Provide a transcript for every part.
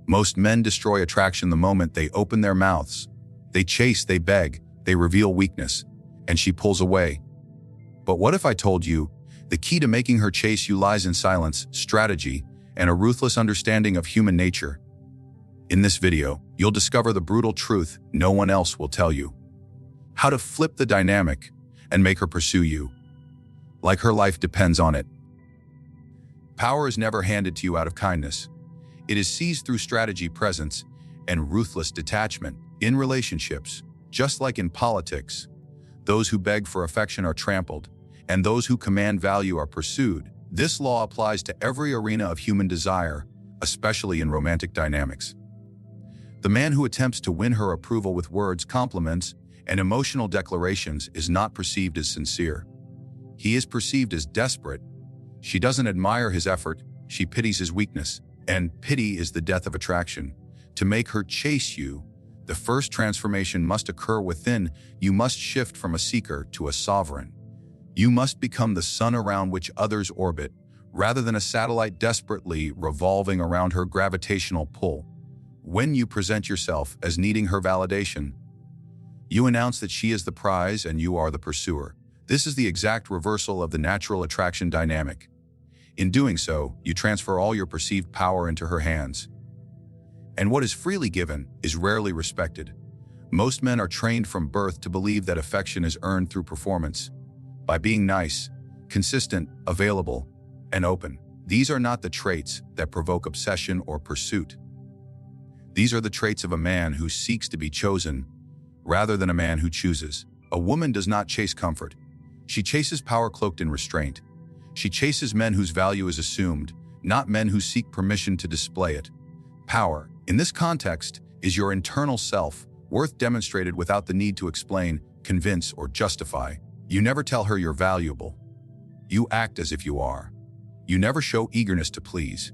Most men destroy attraction the moment they open their mouths. They chase, they beg, they reveal weakness, and she pulls away. But what if I told you the key to making her chase you lies in silence, strategy, and a ruthless understanding of human nature? In this video, you'll discover the brutal truth no one else will tell you. How to flip the dynamic and make her pursue you, like her life depends on it. Power is never handed to you out of kindness. It is seized through strategy, presence, and ruthless detachment. In relationships, just like in politics, those who beg for affection are trampled, and those who command value are pursued. This law applies to every arena of human desire, especially in romantic dynamics. The man who attempts to win her approval with words, compliments, and emotional declarations is not perceived as sincere. He is perceived as desperate. She doesn't admire his effort, she pities his weakness, and pity is the death of attraction. To make her chase you, the first transformation must occur within. You must shift from a seeker to a sovereign. You must become the sun around which others orbit, rather than a satellite desperately revolving around her gravitational pull. When you present yourself as needing her validation, you announce that she is the prize and you are the pursuer. This is the exact reversal of the natural attraction dynamic. In doing so, you transfer all your perceived power into her hands. And what is freely given is rarely respected. Most men are trained from birth to believe that affection is earned through performance, by being nice, consistent, available, and open. These are not the traits that provoke obsession or pursuit. These are the traits of a man who seeks to be chosen, rather than a man who chooses. A woman does not chase comfort. She chases power cloaked in restraint. She chases men whose value is assumed, not men who seek permission to display it. Power, in this context, is your internal self, worth demonstrated without the need to explain, convince, or justify. You never tell her you're valuable. You act as if you are. You never show eagerness to please.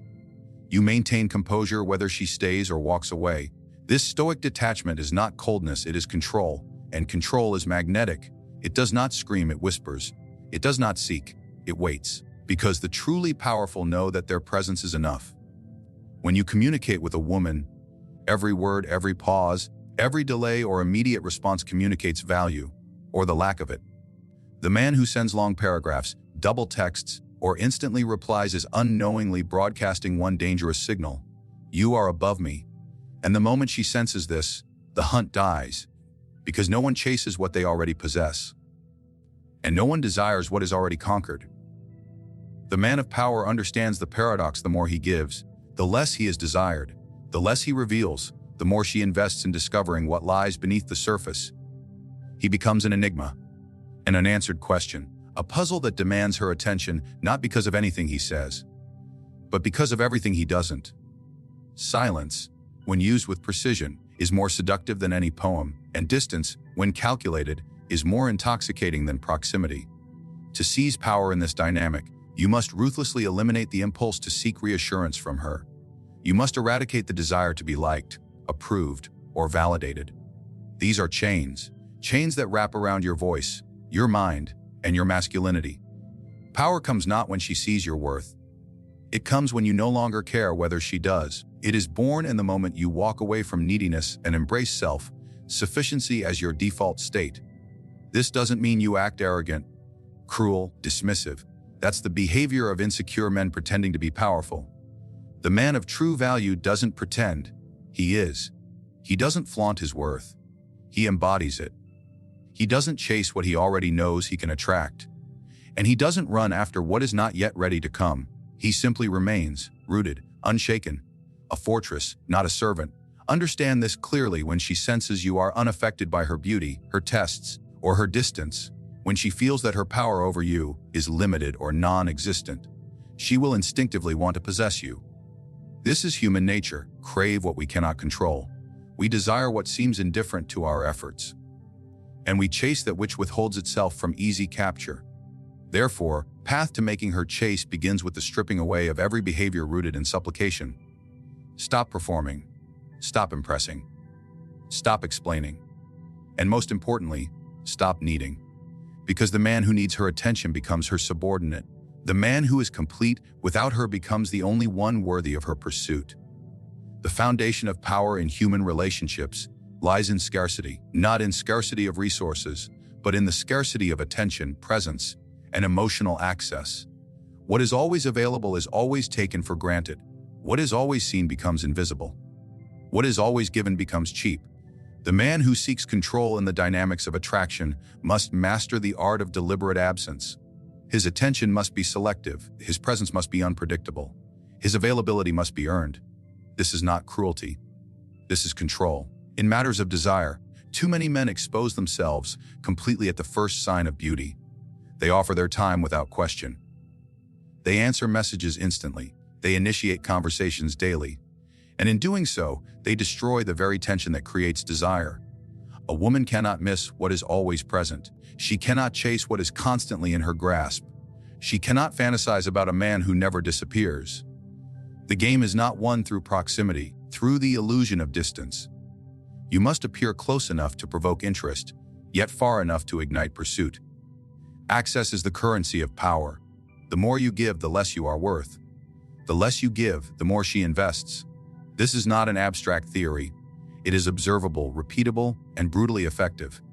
You maintain composure whether she stays or walks away. This stoic detachment is not coldness, it is control, and control is magnetic. It does not scream, it whispers. It does not seek, it waits. Because the truly powerful know that their presence is enough. When you communicate with a woman, every word, every pause, every delay or immediate response communicates value, or the lack of it. The man who sends long paragraphs, double texts, or instantly replies is unknowingly broadcasting one dangerous signal: you are above me. And the moment she senses this, the hunt dies, because no one chases what they already possess, and no one desires what is already conquered. The man of power understands the paradox: the more he gives, the less he is desired. The less he reveals, the more she invests in discovering what lies beneath the surface. He becomes an enigma, an unanswered question, a puzzle that demands her attention, not because of anything he says, but because of everything he doesn't. Silence, when used with precision, is more seductive than any poem, and distance, when calculated, is more intoxicating than proximity. To seize power in this dynamic, you must ruthlessly eliminate the impulse to seek reassurance from her. You must eradicate the desire to be liked, approved, or validated. These are chains that wrap around your voice, your mind, and your masculinity. Power comes not when she sees your worth. It comes when you no longer care whether she does. It is born in the moment you walk away from neediness and embrace self-sufficiency as your default state. This doesn't mean you act arrogant, cruel, dismissive. That's the behavior of insecure men pretending to be powerful. The man of true value doesn't pretend, he is. He doesn't flaunt his worth. He embodies it. He doesn't chase what he already knows he can attract. And he doesn't run after what is not yet ready to come. He simply remains, rooted, unshaken, a fortress, not a servant. Understand this clearly when she senses you are unaffected by her beauty, her tests, or her distance. When she feels that her power over you is limited or non-existent, she will instinctively want to possess you. This is human nature: crave what we cannot control. We desire what seems indifferent to our efforts, and we chase that which withholds itself from easy capture. Therefore, path to making her chase begins with the stripping away of every behavior rooted in supplication. Stop performing. Stop impressing. Stop explaining. And most importantly, stop needing. Because the man who needs her attention becomes her subordinate. The man who is complete without her becomes the only one worthy of her pursuit. The foundation of power in human relationships lies in scarcity, not in scarcity of resources, but in the scarcity of attention, presence, and emotional access. What is always available is always taken for granted. What is always seen becomes invisible. What is always given becomes cheap. The man who seeks control in the dynamics of attraction must master the art of deliberate absence. His attention must be selective. His presence must be unpredictable. His availability must be earned. This is not cruelty. This is control. In matters of desire, too many men expose themselves completely at the first sign of beauty. They offer their time without question. They answer messages instantly. They initiate conversations daily. And in doing so, they destroy the very tension that creates desire. A woman cannot miss what is always present. She cannot chase what is constantly in her grasp. She cannot fantasize about a man who never disappears. The game is not won through proximity, through the illusion of distance. You must appear close enough to provoke interest, yet far enough to ignite pursuit. Access is the currency of power. The more you give, the less you are worth. The less you give, the more she invests. This is not an abstract theory. It is observable, repeatable, and brutally effective.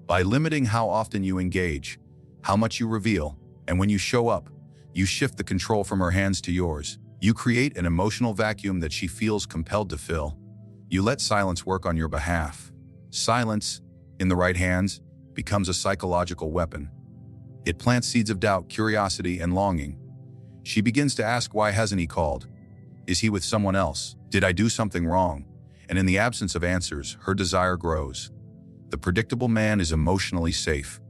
By limiting how often you engage, how much you reveal, and when you show up, you shift the control from her hands to yours. You create an emotional vacuum that she feels compelled to fill. You let silence work on your behalf. Silence, in the right hands, becomes a psychological weapon. It plants seeds of doubt, curiosity, and longing. She begins to ask, why hasn't he called? Is he with someone else? Did I do something wrong? And in the absence of answers, her desire grows. The predictable man is emotionally safe,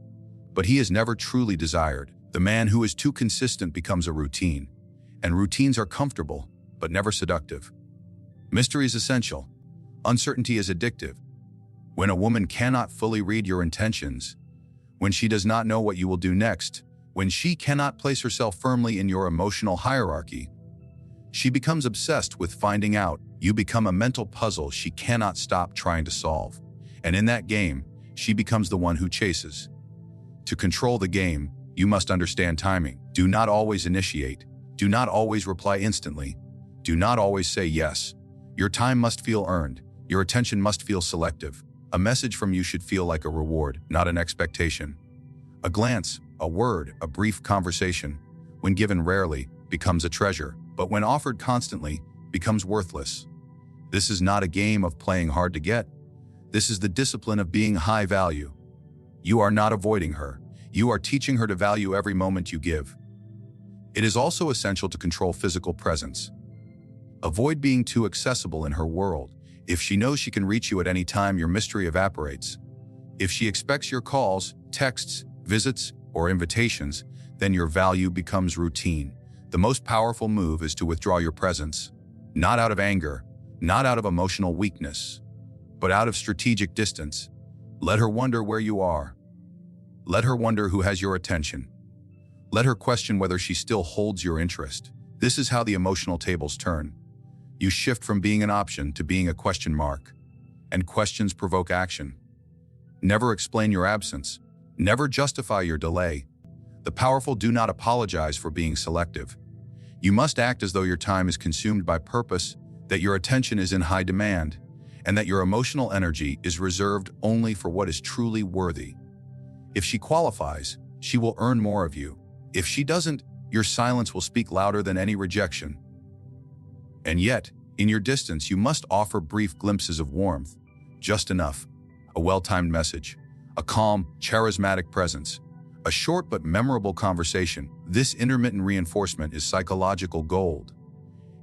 but he is never truly desired. The man who is too consistent becomes a routine, and routines are comfortable, but never seductive. Mystery is essential. Uncertainty is addictive. When a woman cannot fully read your intentions, when she does not know what you will do next, when she cannot place herself firmly in your emotional hierarchy, she becomes obsessed with finding out. You become a mental puzzle she cannot stop trying to solve. And in that game, she becomes the one who chases. To control the game, you must understand timing. Do not always initiate. Do not always reply instantly. Do not always say yes. Your time must feel earned. Your attention must feel selective. A message from you should feel like a reward, not an expectation. A glance, a word, a brief conversation, when given rarely, becomes a treasure, but when offered constantly, becomes worthless. This is not a game of playing hard to get. This is the discipline of being high value. You are not avoiding her. You are teaching her to value every moment you give. It is also essential to control physical presence. Avoid being too accessible in her world. If she knows she can reach you at any time, your mystery evaporates. If she expects your calls, texts, visits, or invitations, then your value becomes routine. The most powerful move is to withdraw your presence, not out of anger, not out of emotional weakness, but out of strategic distance. Let her wonder where you are. Let her wonder who has your attention. Let her question whether she still holds your interest. This is how the emotional tables turn. You shift from being an option to being a question mark, and questions provoke action. Never explain your absence. Never justify your delay. The powerful do not apologize for being selective. You must act as though your time is consumed by purpose, that your attention is in high demand, and that your emotional energy is reserved only for what is truly worthy. If she qualifies, she will earn more of you. If she doesn't, your silence will speak louder than any rejection. And yet, in your distance, you must offer brief glimpses of warmth, just enough. A well-timed message, a calm, charismatic presence, a short but memorable conversation. This intermittent reinforcement is psychological gold.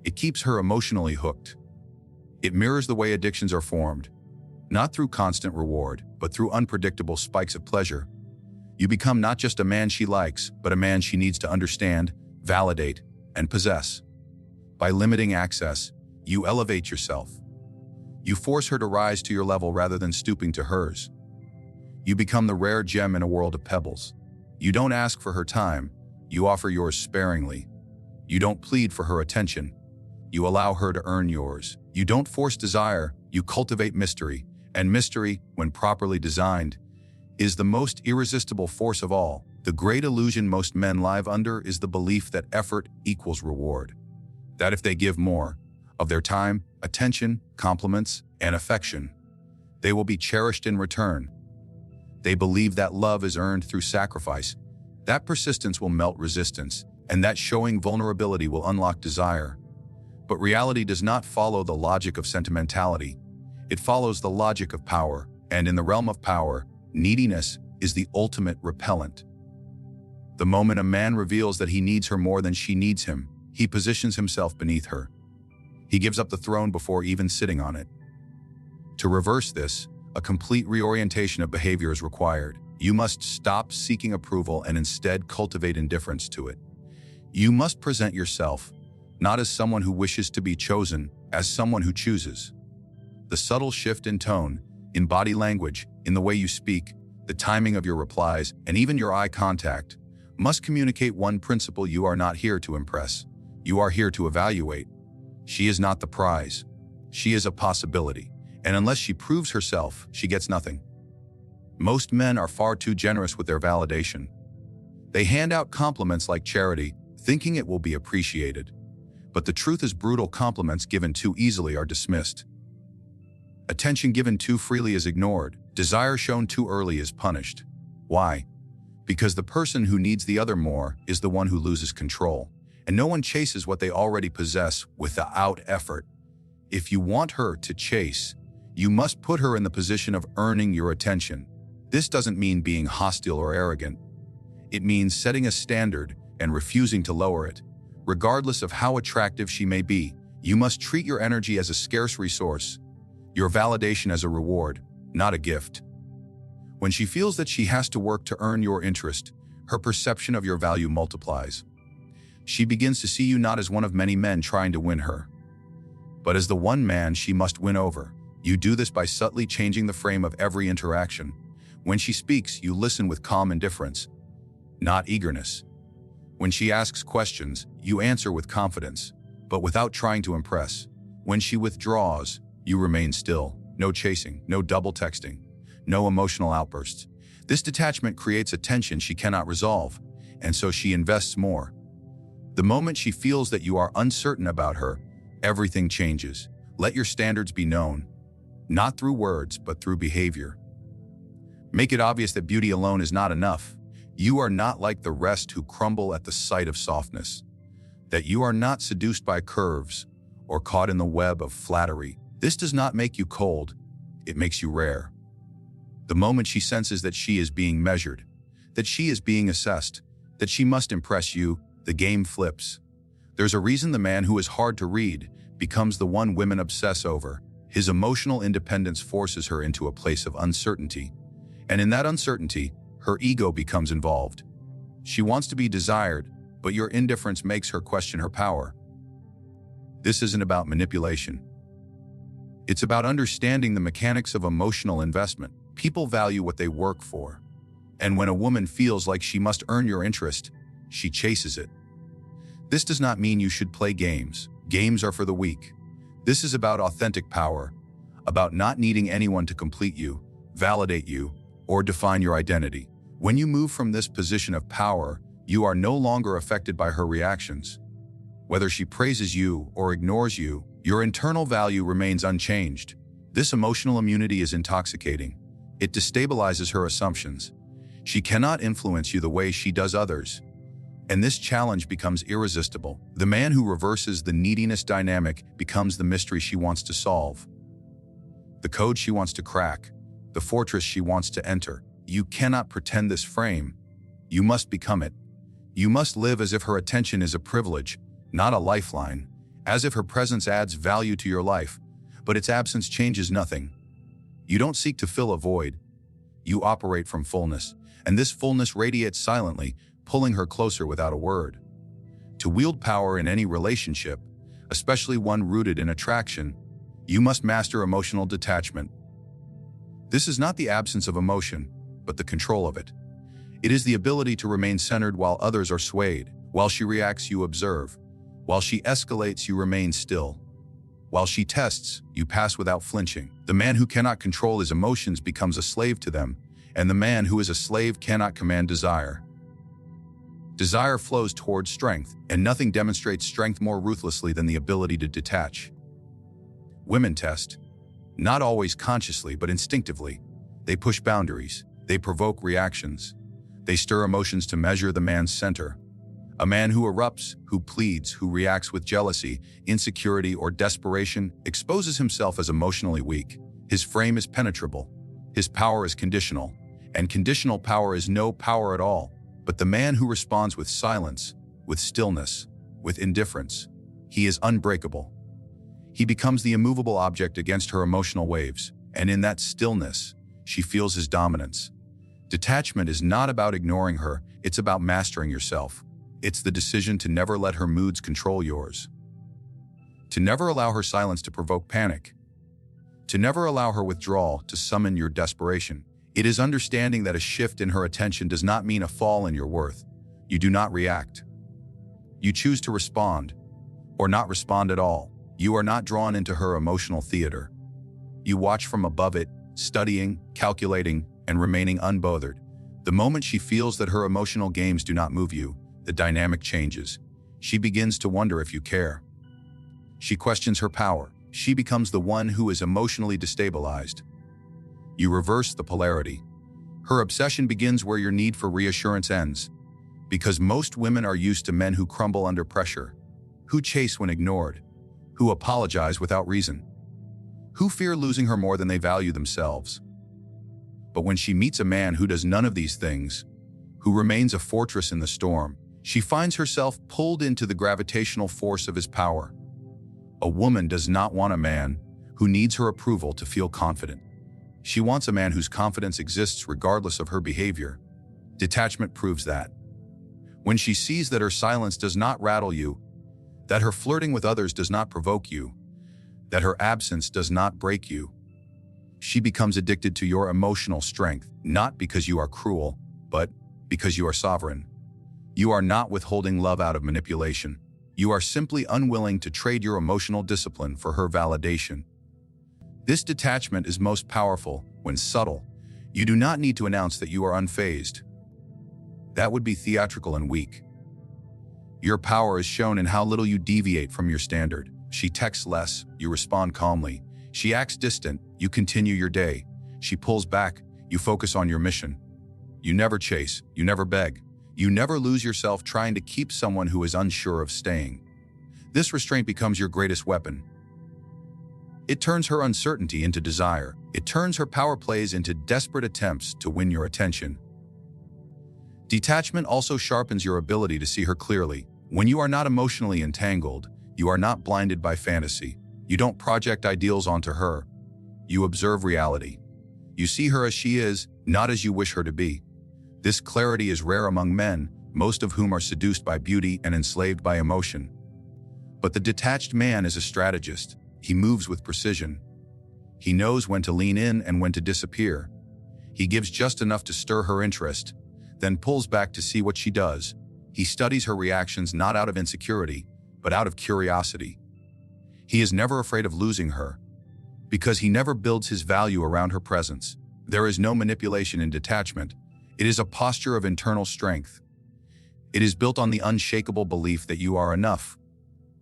It keeps her emotionally hooked. It mirrors the way addictions are formed, not through constant reward, but through unpredictable spikes of pleasure. You become not just a man she likes, but a man she needs to understand, validate, and possess. By limiting access, you elevate yourself. You force her to rise to your level rather than stooping to hers. You become the rare gem in a world of pebbles. You don't ask for her time, you offer yours sparingly. You don't plead for her attention, you allow her to earn yours. You don't force desire, you cultivate mystery. And mystery, when properly designed, is the most irresistible force of all. The great illusion most men live under is the belief that effort equals reward. That if they give more, of their time, attention, compliments, and affection. They will be cherished in return. They believe that love is earned through sacrifice. That persistence will melt resistance, and that showing vulnerability will unlock desire. But reality does not follow the logic of sentimentality. It follows the logic of power, and in the realm of power, neediness is the ultimate repellent. The moment a man reveals that he needs her more than she needs him, he positions himself beneath her. He gives up the throne before even sitting on it. To reverse this, a complete reorientation of behavior is required. You must stop seeking approval and instead cultivate indifference to it. You must present yourself, not as someone who wishes to be chosen, as someone who chooses. The subtle shift in tone, in body language, in the way you speak, the timing of your replies, and even your eye contact, must communicate one principle: you are not here to impress. You are here to evaluate. She is not the prize. She is a possibility. And unless she proves herself, she gets nothing. Most men are far too generous with their validation. They hand out compliments like charity, thinking it will be appreciated. But the truth is, brutal compliments given too easily are dismissed. Attention given too freely is ignored. Desire shown too early is punished. Why? Because the person who needs the other more is the one who loses control. And no one chases what they already possess without effort. If you want her to chase, you must put her in the position of earning your attention. This doesn't mean being hostile or arrogant. It means setting a standard and refusing to lower it. Regardless of how attractive she may be, you must treat your energy as a scarce resource, your validation as a reward, not a gift. When she feels that she has to work to earn your interest, her perception of your value multiplies. She begins to see you not as one of many men trying to win her, but as the one man she must win over. You do this by subtly changing the frame of every interaction. When she speaks, you listen with calm indifference, not eagerness. When she asks questions, you answer with confidence, but without trying to impress. When she withdraws, you remain still. No chasing, no double texting, no emotional outbursts. This detachment creates a tension she cannot resolve, and so she invests more. The moment she feels that you are uncertain about her, everything changes. Let your standards be known, not through words, but through behavior. Make it obvious that beauty alone is not enough. You are not like the rest who crumble at the sight of softness. That you are not seduced by curves or caught in the web of flattery. This does not make you cold, it makes you rare. The moment she senses that she is being measured, that she is being assessed, that she must impress you, the game flips. There's a reason the man who is hard to read becomes the one women obsess over. His emotional independence forces her into a place of uncertainty, and in that uncertainty, her ego becomes involved. She wants to be desired, but your indifference makes her question her power. This isn't about manipulation. It's about understanding the mechanics of emotional investment. People value what they work for, and when a woman feels like she must earn your interest, she chases it. This does not mean you should play games. Games are for the weak. This is about authentic power, about not needing anyone to complete you, validate you, or define your identity. When you move from this position of power, you are no longer affected by her reactions. Whether she praises you or ignores you, your internal value remains unchanged. This emotional immunity is intoxicating. It destabilizes her assumptions. She cannot influence you the way she does others. And this challenge becomes irresistible. The man who reverses the neediness dynamic becomes the mystery she wants to solve, the code she wants to crack, the fortress she wants to enter. You cannot pretend this frame. You must become it. You must live as if her attention is a privilege, not a lifeline, as if her presence adds value to your life, but its absence changes nothing. You don't seek to fill a void. You operate from fullness, and this fullness radiates silently, pulling her closer without a word. To wield power in any relationship, especially one rooted in attraction, you must master emotional detachment. This is not the absence of emotion, but the control of it. It is the ability to remain centered while others are swayed. While she reacts, you observe. While she escalates, you remain still. While she tests, you pass without flinching. The man who cannot control his emotions becomes a slave to them, and the man who is a slave cannot command desire. Desire flows towards strength, and nothing demonstrates strength more ruthlessly than the ability to detach. Women test, not always consciously but instinctively. They push boundaries, they provoke reactions, they stir emotions to measure the man's center. A man who erupts, who pleads, who reacts with jealousy, insecurity, or desperation exposes himself as emotionally weak. His frame is penetrable. His power is conditional. And conditional power is no power at all. But the man who responds with silence, with stillness, with indifference, he is unbreakable. He becomes the immovable object against her emotional waves, and in that stillness, she feels his dominance. Detachment is not about ignoring her, it's about mastering yourself. It's the decision to never let her moods control yours. To never allow her silence to provoke panic. To never allow her withdrawal to summon your desperation. It is understanding that a shift in her attention does not mean a fall in your worth. You do not react. You choose to respond, or not respond at all. You are not drawn into her emotional theater. You watch from above it, studying, calculating, and remaining unbothered. The moment she feels that her emotional games do not move you, the dynamic changes. She begins to wonder if you care. She questions her power. She becomes the one who is emotionally destabilized. You reverse the polarity. Her obsession begins where your need for reassurance ends. Because most women are used to men who crumble under pressure, who chase when ignored, who apologize without reason, who fear losing her more than they value themselves. But when she meets a man who does none of these things, who remains a fortress in the storm, she finds herself pulled into the gravitational force of his power. A woman does not want a man who needs her approval to feel confident. She wants a man whose confidence exists regardless of her behavior. Detachment proves that. When she sees that her silence does not rattle you, that her flirting with others does not provoke you, that her absence does not break you, she becomes addicted to your emotional strength, not because you are cruel, but because you are sovereign. You are not withholding love out of manipulation. You are simply unwilling to trade your emotional discipline for her validation. This detachment is most powerful when subtle. You do not need to announce that you are unfazed. That would be theatrical and weak. Your power is shown in how little you deviate from your standard. She texts less, you respond calmly. She acts distant, you continue your day. She pulls back, you focus on your mission. You never chase, you never beg. You never lose yourself trying to keep someone who is unsure of staying. This restraint becomes your greatest weapon. It turns her uncertainty into desire. It turns her power plays into desperate attempts to win your attention. Detachment also sharpens your ability to see her clearly. When you are not emotionally entangled, you are not blinded by fantasy. You don't project ideals onto her. You observe reality. You see her as she is, not as you wish her to be. This clarity is rare among men, most of whom are seduced by beauty and enslaved by emotion. But the detached man is a strategist. He moves with precision. He knows when to lean in and when to disappear. He gives just enough to stir her interest, then pulls back to see what she does. He studies her reactions not out of insecurity, but out of curiosity. He is never afraid of losing her, because he never builds his value around her presence. There is no manipulation in detachment. It is a posture of internal strength. It is built on the unshakable belief that you are enough,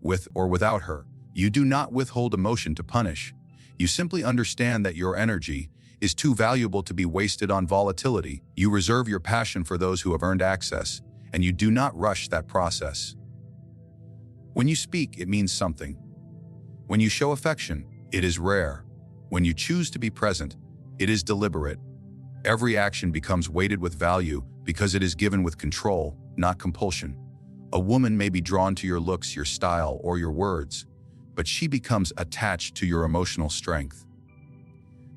with or without her. You do not withhold emotion to punish. You simply understand that your energy is too valuable to be wasted on volatility. You reserve your passion for those who have earned access, and you do not rush that process. When you speak, it means something. When you show affection, it is rare. When you choose to be present, it is deliberate. Every action becomes weighted with value because it is given with control, not compulsion. A woman may be drawn to your looks, your style, or your words, but she becomes attached to your emotional strength.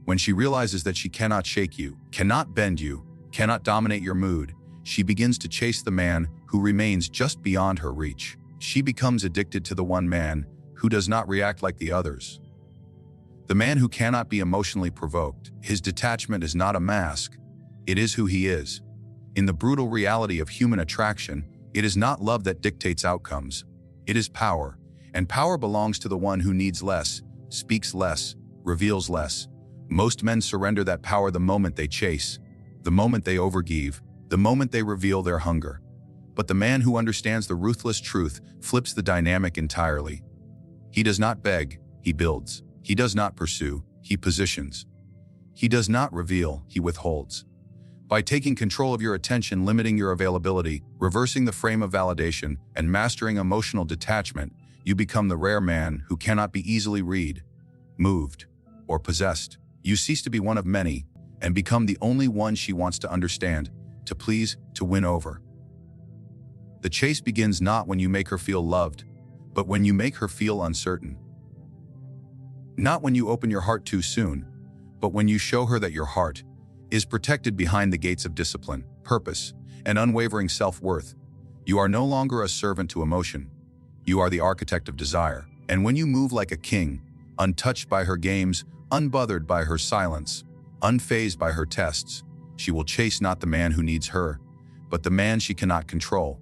When she realizes that she cannot shake you, cannot bend you, cannot dominate your mood, she begins to chase the man who remains just beyond her reach. She becomes addicted to the one man who does not react like the others. The man who cannot be emotionally provoked. His detachment is not a mask. It is who he is. In the brutal reality of human attraction, it is not love that dictates outcomes. It is power. And power belongs to the one who needs less, speaks less, reveals less. Most men surrender that power the moment they chase, the moment they overgive, the moment they reveal their hunger. But the man who understands the ruthless truth flips the dynamic entirely. He does not beg, he builds. He does not pursue, he positions. He does not reveal, he withholds. By taking control of your attention, limiting your availability, reversing the frame of validation, and mastering emotional detachment, you become the rare man who cannot be easily read, moved, or possessed. You cease to be one of many and become the only one she wants to understand, to please, to win over. The chase begins not when you make her feel loved, but when you make her feel uncertain. Not when you open your heart too soon, but when you show her that your heart is protected behind the gates of discipline, purpose, and unwavering self-worth. You are no longer a servant to emotion. You are the architect of desire. And when you move like a king, untouched by her games, unbothered by her silence, unfazed by her tests, she will chase not the man who needs her, but the man she cannot control.